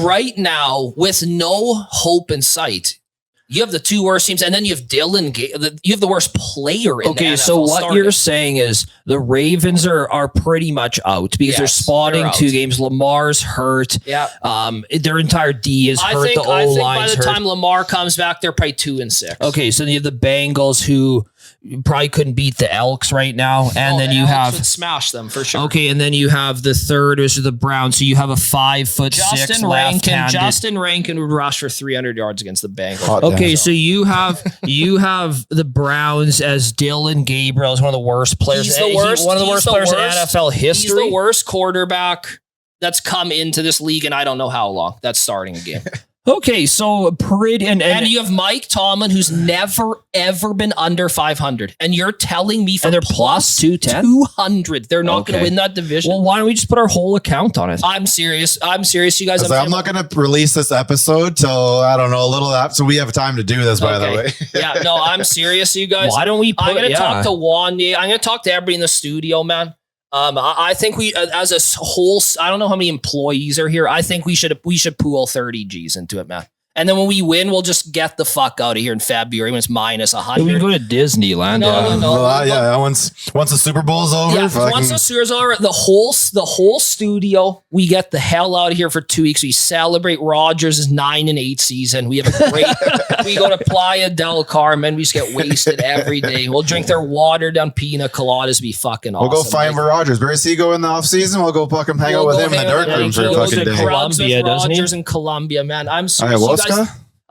Speaker 1: right now with no hope in sight. You have the 2 worst teams, and then you have you have the worst player in the NFL.
Speaker 2: So what you're saying is the Ravens are pretty much out because they're spotting
Speaker 1: they're
Speaker 2: 2
Speaker 1: out.
Speaker 2: games. Lamar's hurt.
Speaker 1: Yeah.
Speaker 2: Their entire D is hurt. The
Speaker 1: I think by
Speaker 2: O-line's
Speaker 1: the
Speaker 2: hurt.
Speaker 1: time Lamar comes back, they're probably 2-6.
Speaker 2: Okay, so then you have the Bengals who probably couldn't beat the Elks right now, and then you have
Speaker 1: smash them for sure.
Speaker 2: okay, and then you have the third, which is the Browns. So you have a 5'6" left-handed.
Speaker 1: Justin Rankin would rush for 300 yards against the Bengals.
Speaker 2: Okay, so you have the Browns as Dylan Gabriel is one of the worst players.
Speaker 1: He's the worst.
Speaker 2: One of the
Speaker 1: He's
Speaker 2: worst
Speaker 1: the
Speaker 2: players
Speaker 1: worst.
Speaker 2: in NFL history.
Speaker 1: He's the worst quarterback that's come into this league, and I don't know how long that's starting a game.
Speaker 2: Okay, so pretty and
Speaker 1: you have Mike Tomlin, who's never ever been under 500, and you're telling me for
Speaker 2: they're plus 210?
Speaker 1: 200, they're not going to
Speaker 2: Okay.
Speaker 1: win that division.
Speaker 2: well, why don't we just put our whole account on it?
Speaker 1: I'm serious, you guys.
Speaker 3: I'm not going to release this episode till I don't know a little after, so we have time to do this. By the way,
Speaker 1: Yeah, no, I'm serious, you guys.
Speaker 2: Why don't we put
Speaker 1: I'm going to talk to Wanye. I'm going to talk to everybody in the studio, man. I think we, as a whole, I don't know how many employees are here. I think we should pool 30 G's into it, man. And then when we win, we'll just get the fuck out of here in February when it's minus 100.
Speaker 2: We can go to Disneyland.
Speaker 3: Once the Super Bowl's over,
Speaker 1: Yeah, once the Super's over, the whole studio, we get the hell out of here for 2 weeks. We celebrate Rodgers' 9-8 season. We have a great. We go to Playa del Carmen. We just get wasted every day. We'll drink their watered down pina coladas. Be fucking awesome.
Speaker 3: We'll go find for Rodgers. Better see go in the off season. We'll go fucking hang out with him in the dark room for a fucking day.
Speaker 2: Columbia, doesn't he?
Speaker 1: Rodgers in Colombia, man. I'm serious.
Speaker 3: Ayahuasca?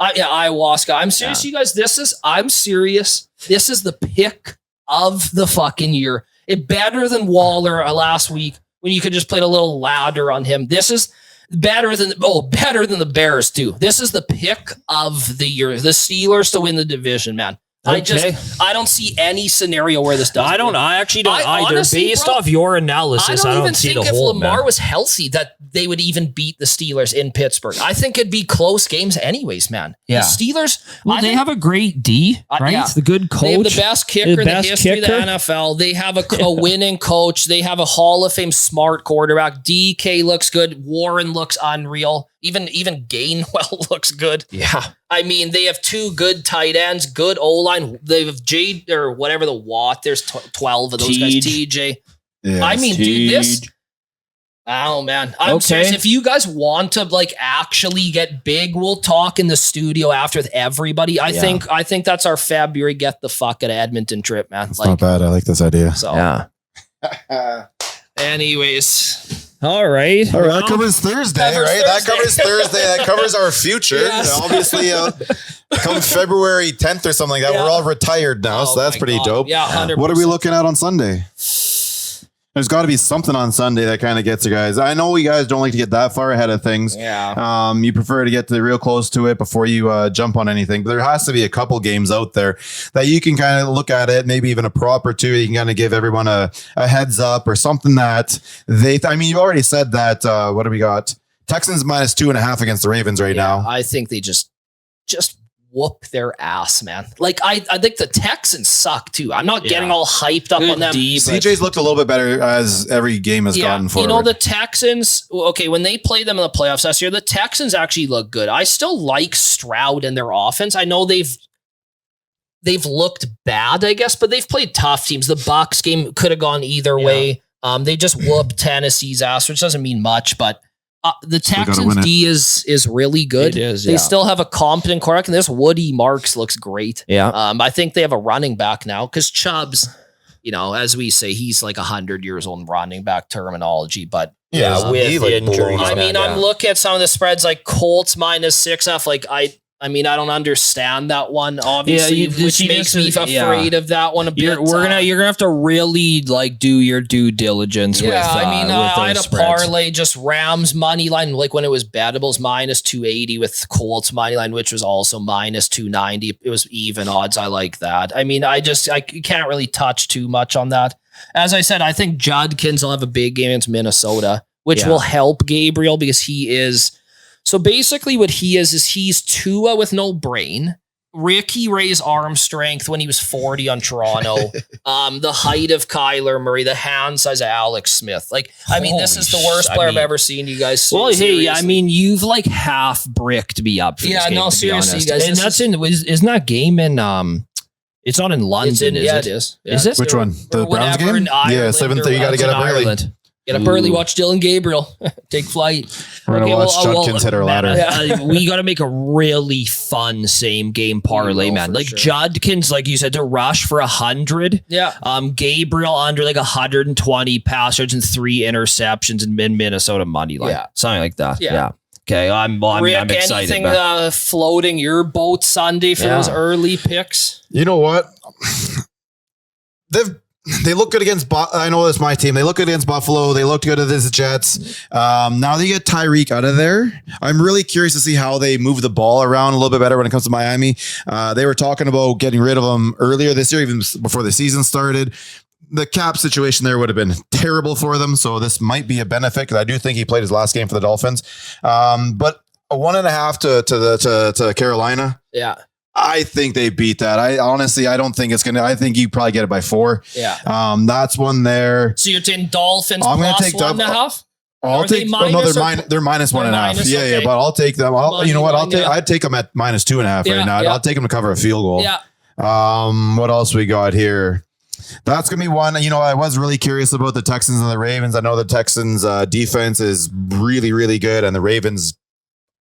Speaker 1: Ayahuasca. I'm serious, you guys. I'm serious. This is the pick of the fucking year. It better than Waller last week when you could just play a little ladder on him. This is better than the Bears too. This is the pick of the year. The Steelers to win the division, man.
Speaker 2: Okay.
Speaker 1: I don't see any scenario where this doesn't.
Speaker 2: I actually don't either.
Speaker 1: Honestly,
Speaker 2: Based
Speaker 1: bro,
Speaker 2: off your analysis, I don't see the
Speaker 1: think if
Speaker 2: whole.
Speaker 1: Lamar was healthy that they would even beat the Steelers in Pittsburgh. I think it'd be close games anyways, man.
Speaker 2: Yeah.
Speaker 1: The Steelers,
Speaker 2: They have a great D, right?
Speaker 1: yeah.
Speaker 2: The good coach.
Speaker 1: they have the best kicker in the
Speaker 2: best
Speaker 1: history
Speaker 2: kicker.
Speaker 1: of the NFL. They have a winning coach. They have a Hall of Fame smart quarterback. DK looks good. Warren looks unreal. Even Gainwell looks good.
Speaker 2: Yeah.
Speaker 1: I mean, they have 2 good tight ends, good O-line. They have Jade or whatever the Watt. There's 12 of those guys. TJ.
Speaker 3: Yes.
Speaker 1: I mean, dude, this. Oh man, I'm serious. If you guys want to actually get big, we'll talk in the studio after with everybody. I think that's our February get the fuck at Edmonton trip, man.
Speaker 3: It's not bad. I like this idea.
Speaker 1: So
Speaker 2: Yeah.
Speaker 1: anyways.
Speaker 2: All right.
Speaker 3: All right, that covers Thursday, right? That covers Thursday. That covers our future.
Speaker 1: Yes.
Speaker 3: Obviously, come February 10th or something like that, we're all retired now, so that's pretty dope.
Speaker 1: Yeah, 100%.
Speaker 3: What are we looking at on Sunday? There's got to be something on Sunday that kind of gets you guys. I know you guys don't like to get that far ahead of things.
Speaker 1: Yeah.
Speaker 3: You prefer to get real close to it before you jump on anything. But there has to be a couple games out there that you can kind of look at it, maybe even a prop or two. You can kind of give everyone a heads up or something that you already said that. What do we got? Texans minus 2.5 against the Ravens right now.
Speaker 1: I think they just whoop their ass, man. Like I think the Texans suck too. I'm not getting all hyped up on them.
Speaker 3: CJ's looked a little bit better as every game has gotten forward.
Speaker 1: You know, the Texans, okay, when they played them in the playoffs last year, the Texans actually look good. I still like Stroud and their offense. I know they've they've looked bad, I guess, but they've played tough teams. The Bucks game could have gone either way. They just whooped Tennessee's ass, which doesn't mean much, but the Texans D is really good.
Speaker 2: It is,
Speaker 1: They still have a competent quarterback, and this Woody Marks looks great.
Speaker 2: Yeah.
Speaker 1: I think they have a running back now because Chubb's, as we say, he's like 100 years old in running back terminology, but
Speaker 2: with injuries.
Speaker 1: I'm looking at some of the spreads like Colts -6F. I don't understand that one, obviously, which makes me afraid of that one a bit.
Speaker 2: You're gonna have to really do your due diligence. I
Speaker 1: had a parlay just Rams money line, like when it was bettables -280 with Colts money line, which was also -290. It was even odds. I like that. I can't really touch too much on that. As I said, I think Judkins will have a big game against Minnesota, which will help Gabriel because he is. So basically what he is he's Tua with no brain. Ricky Ray's arm strength when he was 40 on Toronto. The height of Kyler Murray, the hand size of Alex Smith. This is the worst player I've ever seen you guys see.
Speaker 2: Well, you've half bricked me up for this game, to
Speaker 1: seriously,
Speaker 2: be honest.
Speaker 1: you guys.
Speaker 2: Isn't that game in it's not in London, is it?
Speaker 1: It is.
Speaker 2: Yeah. Is it?
Speaker 3: Which one? The Browns game? Yeah, 7:30. You got to get up early.
Speaker 1: Get up early, watch Dylan Gabriel. Take flight.
Speaker 3: We're going to watch Judkins hit our ladder.
Speaker 2: We got to make a really fun same game parlay, man. Judkins, like you said, to rush for 100.
Speaker 1: Yeah.
Speaker 2: Gabriel under 120 pass yards and 3 interceptions in Minnesota money line. Yeah. Something like that. Yeah. Okay, I'm excited.
Speaker 1: Anything floating your boat Sunday for those early picks?
Speaker 3: You know what? They look good against. I know that's my team. They look good against Buffalo. They looked good against the Jets. Now they get Tyreek out of there. I'm really curious to see how they move the ball around a little bit better when it comes to Miami. They were talking about getting rid of him earlier this year, even before the season started. The cap situation there would have been terrible for them. So this might be a benefit because I do think he played his last game for the Dolphins. But a 1.5 to Carolina.
Speaker 1: Yeah.
Speaker 3: I think they beat that. I don't think it's gonna. I think you probably get it by 4.
Speaker 1: Yeah.
Speaker 3: That's one there.
Speaker 1: So you're taking Dolphins
Speaker 3: I'm
Speaker 1: plus
Speaker 3: gonna take
Speaker 1: 1.5.
Speaker 3: I'll take. They're minus 1.5. Yeah, but I'll take them. You know what? I'd take them at -2.5 right now. I'll take them to cover a field goal.
Speaker 1: Yeah.
Speaker 3: What else we got here? That's gonna be one. I was really curious about the Texans and the Ravens. I know the Texans defense is really, really good, and the Ravens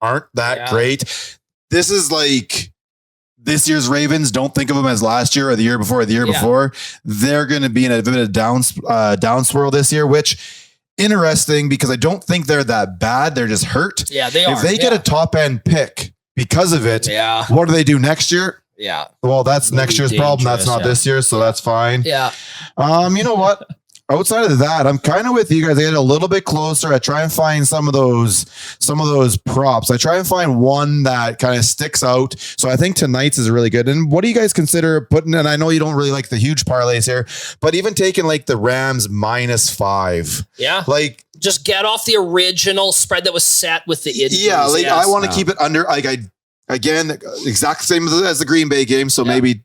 Speaker 3: aren't that great. This is this year's Ravens. Don't think of them as last year or the year before or the year before. They're going to be in a bit of down swirl this year, which interesting because I don't think they're that bad. They're just hurt.
Speaker 1: Yeah, they are.
Speaker 3: If they get a top end pick because of it, what do they do next year?
Speaker 1: Yeah.
Speaker 3: Well, that's next year's problem. That's not this year, so that's fine.
Speaker 1: Yeah.
Speaker 3: You know what? Outside of that, I'm kind of with you guys. I get a little bit closer. I try and find some of those props. I try and find one that kind of sticks out. So I think tonight's is really good. And what do you guys consider putting? And I know you don't really like the huge parlays here, but even taking the Rams -5.
Speaker 1: Yeah. Just get off the original spread that was set with the injuries.
Speaker 3: Yeah. I want to keep it under. Again, exact same as the Green Bay game. So maybe,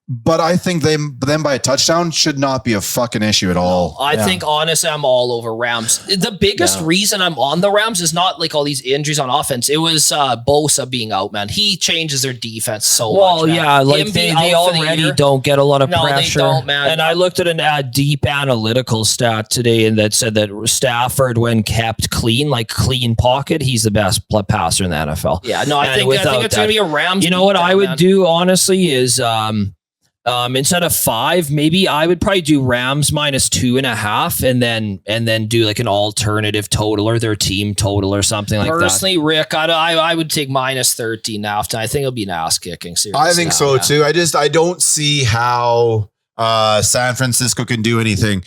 Speaker 3: but I think them by a touchdown should not be a fucking issue at all.
Speaker 1: I think honestly, I'm all over Rams. The biggest reason I'm on the Rams is not all these injuries on offense. It was Bosa being out, man. He changes their defense so much.
Speaker 2: Well, yeah, they already don't get a lot of pressure.
Speaker 1: They don't, man.
Speaker 2: And I looked at a deep analytical stat today, and that said that Stafford, when kept clean, clean pocket, he's the best passer in the NFL.
Speaker 1: Yeah, no, I think it's going to be a Rams.
Speaker 2: You know what I would do honestly is instead of 5, maybe I would probably do Rams -2.5 and then do an alternative total or their team total or something like that.
Speaker 1: Personally, Rick, I would take -13 now. I think it'll be an ass kicking. Seriously.
Speaker 3: I think so too. I don't see how San Francisco can do anything.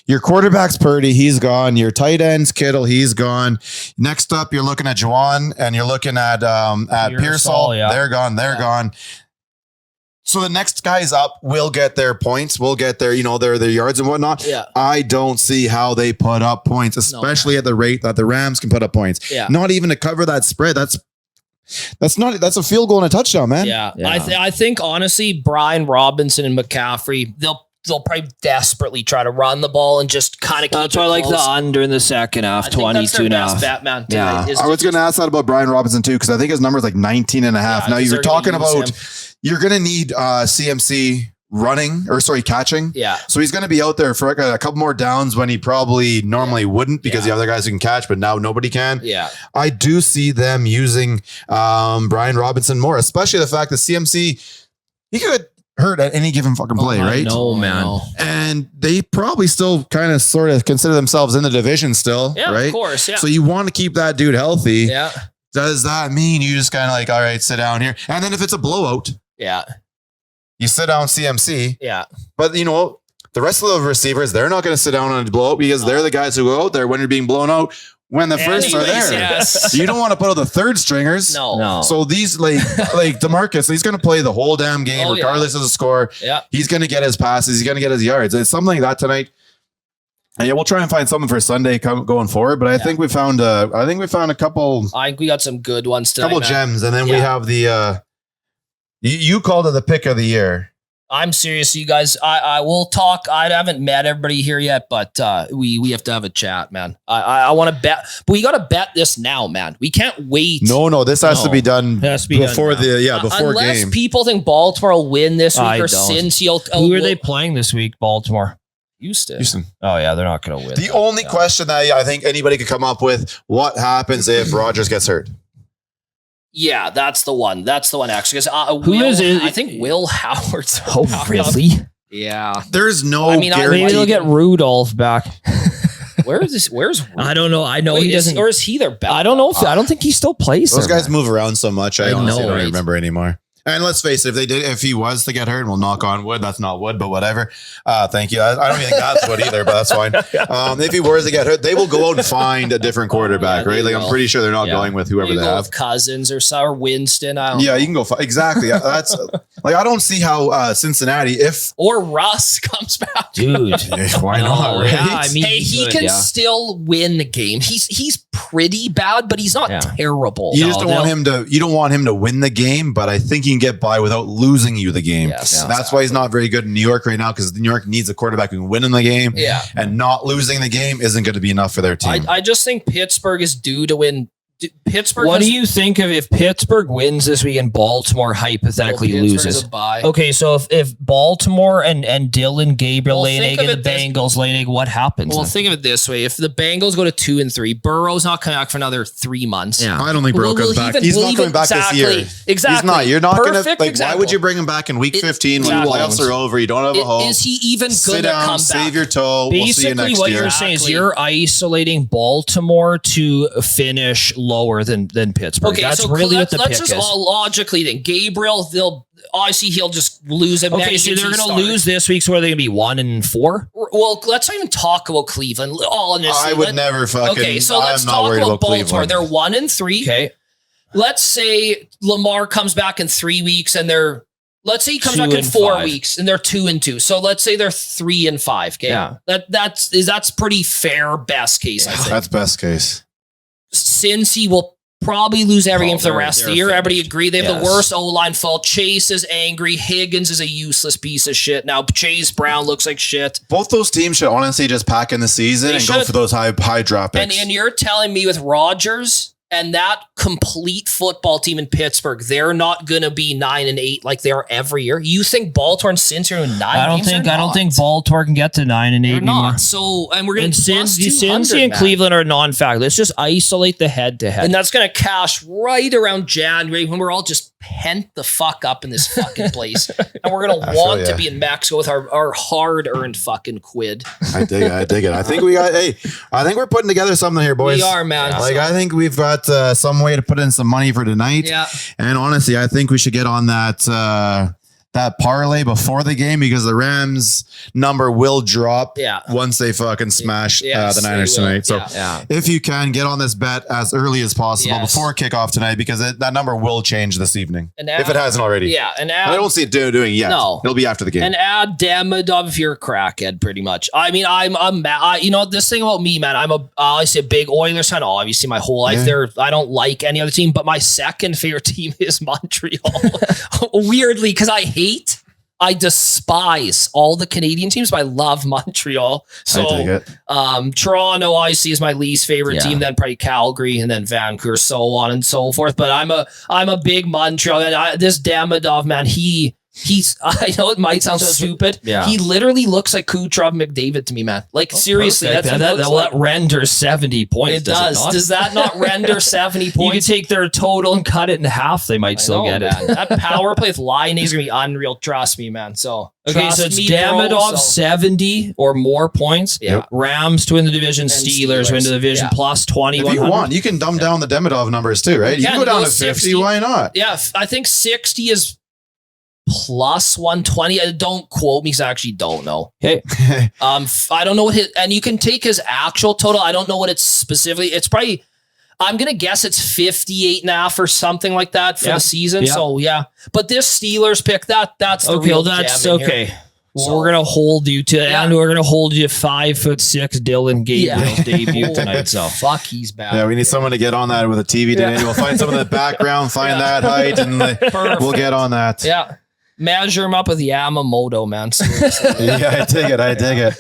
Speaker 3: Your quarterback's Purdy, he's gone. Your tight end's Kittle, he's gone. Next up, you're looking at Juwan and you're looking at Pearsall. Yeah. They're gone. So the next guys up will get their points, will get their, their yards and whatnot.
Speaker 1: Yeah.
Speaker 3: I don't see how they put up points, especially at the rate that the Rams can put up points.
Speaker 1: Yeah.
Speaker 3: Not even to cover that spread. That's a field goal and a touchdown, man.
Speaker 1: Yeah. I think honestly, Brian Robinson and McCaffrey, they'll probably desperately try to run the ball and just kind of keep
Speaker 2: That's why I like the under in the second half, 22.5.
Speaker 1: Batman.
Speaker 3: Yeah. I was going to ask that about Brian Robinson too, because I think his number is 19.5. Now you're talking about you're going to need CMC catching.
Speaker 1: Yeah.
Speaker 3: So he's going to be out there for a couple more downs when he probably normally wouldn't, because the other guys can catch, but now nobody can.
Speaker 1: Yeah.
Speaker 3: I do see them using Brian Robinson more, especially the fact that CMC, he could hurt at any given fucking play, right?
Speaker 2: No, man.
Speaker 3: And they probably still kind of sort of consider themselves in the division still, right?
Speaker 1: Of course. Yeah.
Speaker 3: So you want to keep that dude healthy.
Speaker 1: Yeah.
Speaker 3: Does that mean you just kind of like, all right, sit down here? And then if it's a blowout, you sit down CMC.
Speaker 1: Yeah.
Speaker 3: But you know, the rest of the receivers, they're not going to sit down on a blowout, because they're the guys who go out there when you're being blown out when the first are there.
Speaker 1: Yes.
Speaker 3: You don't want to put out the third stringers.
Speaker 1: No.
Speaker 3: So these like DeMarcus, he's going to play the whole damn game regardless of the score.
Speaker 1: Yeah.
Speaker 3: He's going to get his passes. He's going to get his yards. It's something like that tonight. And we'll try and find something for Sunday going forward. But I think we found a couple.
Speaker 1: I think we got some good ones tonight.
Speaker 3: Couple gems, and then we have the. You called it the pick of the year.
Speaker 1: I'm serious, you guys. I will talk. I haven't met everybody here yet, but we have to have a chat, man. I want to bet, but we got to bet this now, man. We can't wait.
Speaker 3: No, this has to be done before
Speaker 1: unless
Speaker 3: game.
Speaker 1: People think Baltimore will win this week, or Cincy.
Speaker 2: Who are they playing this week? Baltimore.
Speaker 1: Houston.
Speaker 2: Oh yeah, they're not going to win.
Speaker 3: The only question that I think anybody could come up with: what happens if Rodgers gets hurt?
Speaker 1: Yeah, that's the one. That's the one, actually. Because
Speaker 2: who is it?
Speaker 1: I think Will Howard's.
Speaker 2: Oh, really?
Speaker 1: Yeah.
Speaker 3: There's no.
Speaker 2: Maybe they'll get Rudolph back.
Speaker 1: Where's
Speaker 2: I don't know. I know he doesn't.
Speaker 1: Or is he their back?
Speaker 2: I don't know. I don't think he still plays.
Speaker 3: Those guys move around so much. I honestly don't
Speaker 1: right?
Speaker 3: remember anymore. And let's face it, if he was to get hurt, and we'll knock on wood, that's not wood, but whatever. Thank you. I don't even think that's wood either, but that's fine. If he was to get hurt, they will go out and find a different quarterback, right? Like, I'm pretty sure they're not going with whoever they have.
Speaker 1: Cousins or Winston. I don't know.
Speaker 3: You can go. Exactly. That's like, I don't see how Cincinnati,
Speaker 1: or Russ comes back.
Speaker 2: Dude.
Speaker 3: Why not? Right?
Speaker 2: Yeah, I mean,
Speaker 1: he can still win the game. He's pretty bad, but he's not terrible.
Speaker 3: You just don't want him to. You don't want him to win the game, but I think he can get by without losing you the game.
Speaker 1: Yes,
Speaker 3: that's why he's not very good in New York right now, because New York needs a quarterback who can win in the game.
Speaker 1: Yeah,
Speaker 3: and not losing the game isn't going to be enough for their team.
Speaker 1: I just think Pittsburgh is due to win. Pittsburgh.
Speaker 2: What do you think of if Pittsburgh wins this week and Baltimore hypothetically loses? Okay, so if Baltimore and Dylan Gabriel lay an egg and the Bengals lay an egg, what happens?
Speaker 1: Well,
Speaker 2: then?
Speaker 1: think of it this way: if the Bengals go to 2-3, Burrow's not coming back for another 3 months.
Speaker 2: Yeah.
Speaker 3: I don't think Burrow comes back. He's not coming back this year.
Speaker 1: Exactly.
Speaker 3: He's not. You're not going to. Like,
Speaker 1: example.
Speaker 3: why would you bring him back in week 15 when the playoffs are over? You don't have a home.
Speaker 1: Is he even
Speaker 3: Sit
Speaker 1: going to
Speaker 3: down,
Speaker 1: come
Speaker 3: save
Speaker 1: back?
Speaker 3: your toe.
Speaker 2: Basically,
Speaker 3: we'll see you next
Speaker 2: what
Speaker 3: year.
Speaker 2: you're saying is you're isolating Baltimore to finish lower than Pittsburgh.
Speaker 1: Okay,
Speaker 2: that's
Speaker 1: so
Speaker 2: really what the pick
Speaker 1: let's
Speaker 2: is.
Speaker 1: just all logically then. Gabriel, he'll just lose him.
Speaker 2: Okay, so they're going to lose this week. So are they going to be 1-4?
Speaker 1: Well, let's not even talk about Cleveland.
Speaker 3: I would never fucking.
Speaker 1: Okay, so let's
Speaker 3: I'm not
Speaker 1: talk
Speaker 3: worried
Speaker 1: about
Speaker 3: Cleveland.
Speaker 1: Baltimore. They're 1-3.
Speaker 2: Okay.
Speaker 1: Let's say Lamar comes back in 3 weeks and let's say he comes back in 4 weeks and they're 2-2. So let's say they're 3-5. Okay.
Speaker 2: Yeah.
Speaker 1: That's pretty fair best case, I think.
Speaker 3: That's best case.
Speaker 1: Cincy will probably lose every game for the rest of the year. Everybody agree they have the worst O-line fault. Chase is angry. Higgins is a useless piece of shit. Now Chase Brown looks like shit.
Speaker 3: Both those teams should honestly just pack in the season and go for those high drop picks.
Speaker 1: And you're telling me with Rodgers and that complete football team in Pittsburgh, they're not going to be 9-8 like they are every year. You think Baltimore and Cincy are 9 games?
Speaker 2: I don't think Baltimore can get to 9-8
Speaker 1: anymore.
Speaker 2: Not.
Speaker 1: So, and we're going to
Speaker 2: Cincy and Cleveland are non-factor. Let's just isolate the head-to-head,
Speaker 1: and that's going to cash right around January when we're all just pent the fuck up in this fucking place, and we're going to want to be in Mexico with our hard-earned fucking quid.
Speaker 3: I dig it. I think I think we're putting together something here, boys.
Speaker 1: We are, man.
Speaker 3: Like, I think we've got some way to put in some money for tonight.
Speaker 1: Yeah.
Speaker 3: And honestly, I think we should get on that parlay before the game, because the Rams number will drop once they fucking smash the Niners tonight. So if you can, get on this bet as early as possible before kickoff tonight, because that number will change this evening if it hasn't already.
Speaker 1: Yeah, and
Speaker 3: I don't see it doing yet.
Speaker 1: No,
Speaker 3: it'll be after the game.
Speaker 1: And add Demidov if you're a crackhead, pretty much. I mean, this thing about me, man. I'm obviously a big Oilers fan. Obviously, my whole life there. I don't like any other team, but my second favorite team is Montreal. Weirdly, because I hate I despise all the Canadian teams, but I love Montreal. So
Speaker 3: I take it.
Speaker 1: Toronto obviously is my least favorite team, then probably Calgary and then Vancouver, so on and so forth. But I'm a big Montreal. And this Demidov, man, he's I know it might sound stupid. Yeah. He literally looks like Kucherov McDavid to me, man. Like seriously,
Speaker 2: that renders 70 points.
Speaker 1: It does. Does that not render 70 points?
Speaker 2: You could take their total and cut it in half. They might still get it.
Speaker 1: That power play with Line is gonna be unreal. Trust me, man. So
Speaker 2: okay, so it's Demidov 70 or more points.
Speaker 1: Yeah.
Speaker 2: Rams to win the division. Steelers win the division plus 20.
Speaker 3: If you want, you can dumb down the Demidov numbers too, right? You can go down to 50. Why not?
Speaker 1: Yeah, I think 60 is plus 120. Don't quote me because I actually don't know.
Speaker 2: Okay.
Speaker 1: I don't know what and you can take his actual total. I don't know what it's specifically. It's probably, I'm going to guess it's 58.5 or something like that for the season. So but this Steelers pick, that's the real
Speaker 2: that's okay. Well, we're going to hold you to, and we're going to hold you 5'6" Dylan Gabriel's debut tonight. So
Speaker 1: fuck, he's bad.
Speaker 3: Yeah, we need someone to get on that with a TV today. We'll find some of the background, find that height, and we'll get on that.
Speaker 1: Yeah. Measure him up with Yamamoto, man.
Speaker 3: Yeah, I dig it.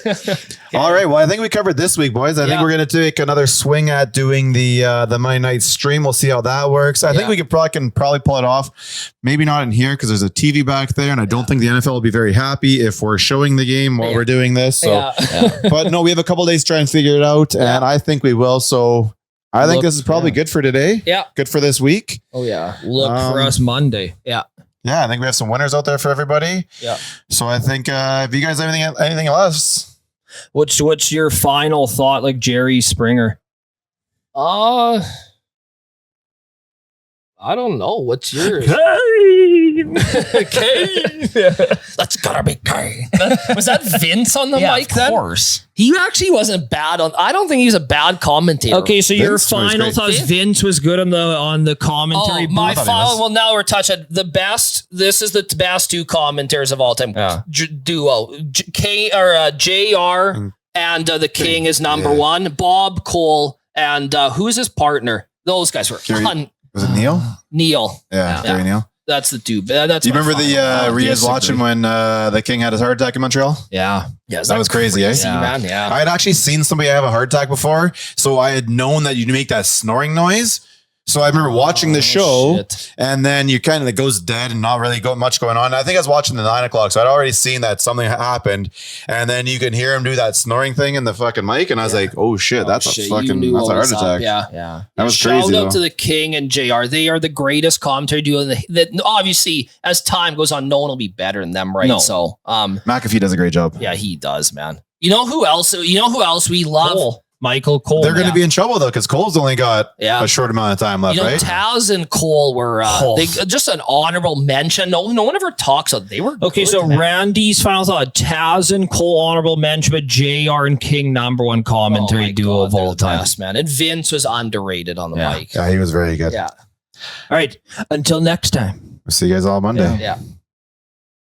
Speaker 3: Okay. All right. Well, I think we covered this week, boys. I think we're going to take another swing at doing the Monday night stream. We'll see how that works. I think we can probably pull it off. Maybe not in here because there's a TV back there, and I don't think the NFL will be very happy if we're showing the game while we're doing this. So, but no, we have a couple days to try and figure it out, and I think we will. So I think this is probably good for today.
Speaker 1: Yeah.
Speaker 3: Good for this week.
Speaker 1: Oh, yeah.
Speaker 2: Look for us Monday.
Speaker 1: Yeah.
Speaker 3: Yeah, I think we have some winners out there for everybody.
Speaker 1: Yeah.
Speaker 3: So I think if you guys have anything else,
Speaker 2: what's your final thought, like Jerry Springer?
Speaker 1: I don't know. What's yours?
Speaker 2: Kane.
Speaker 1: That's gotta be Kane. Was that Vince on the mic then?
Speaker 2: Of course.
Speaker 1: He actually wasn't bad I don't think he was a bad commentator.
Speaker 2: Okay, so your final thoughts, Vince was good on the commentary.
Speaker 1: My final, well, now we're touching the best. This is the best two commenters of all time. Duo. JR and the King is number one. Bob Cole and who's his partner? Those guys were
Speaker 3: was it Neil?
Speaker 1: Neil.
Speaker 3: Yeah, Gary Neil.
Speaker 1: That's the dude. That's
Speaker 3: do you remember were you guys watching when the King had his heart attack in Montreal?
Speaker 1: Yeah.
Speaker 3: That was crazy, eh?
Speaker 1: Man, yeah.
Speaker 3: I had actually seen somebody have a heart attack before, so I had known that you'd make that snoring noise. So I remember watching the show, and then you kind of, it goes dead and not really much going on. And I think I was watching the 9 o'clock, so I'd already seen that something happened, and then you can hear him do that snoring thing in the fucking mic, and I was like, "Oh shit, that's a heart attack."
Speaker 1: Yeah.
Speaker 3: That was crazy.
Speaker 1: Shout out to the King and JR. They are the greatest commentary duo. That obviously, as time goes on, no one will be better than them, right? No. So,
Speaker 3: McAfee does a great job.
Speaker 1: Yeah, he does, man. You know who else we love?
Speaker 2: Michael Cole.
Speaker 3: They're going to be in trouble though, because Cole's only got a short amount of time left, right?
Speaker 1: Taz and Cole were just an honorable mention. No one ever talks about. They were
Speaker 2: okay.
Speaker 1: Good,
Speaker 2: so
Speaker 1: man.
Speaker 2: Randy's final thought: Taz and Cole honorable mention, but JR and King number one commentary duo of all time,
Speaker 1: best, man. And Vince was underrated on the mic.
Speaker 3: Yeah, he was very good.
Speaker 1: Yeah.
Speaker 2: All right. Until next time.
Speaker 3: We'll see you guys all Monday.
Speaker 1: Yeah.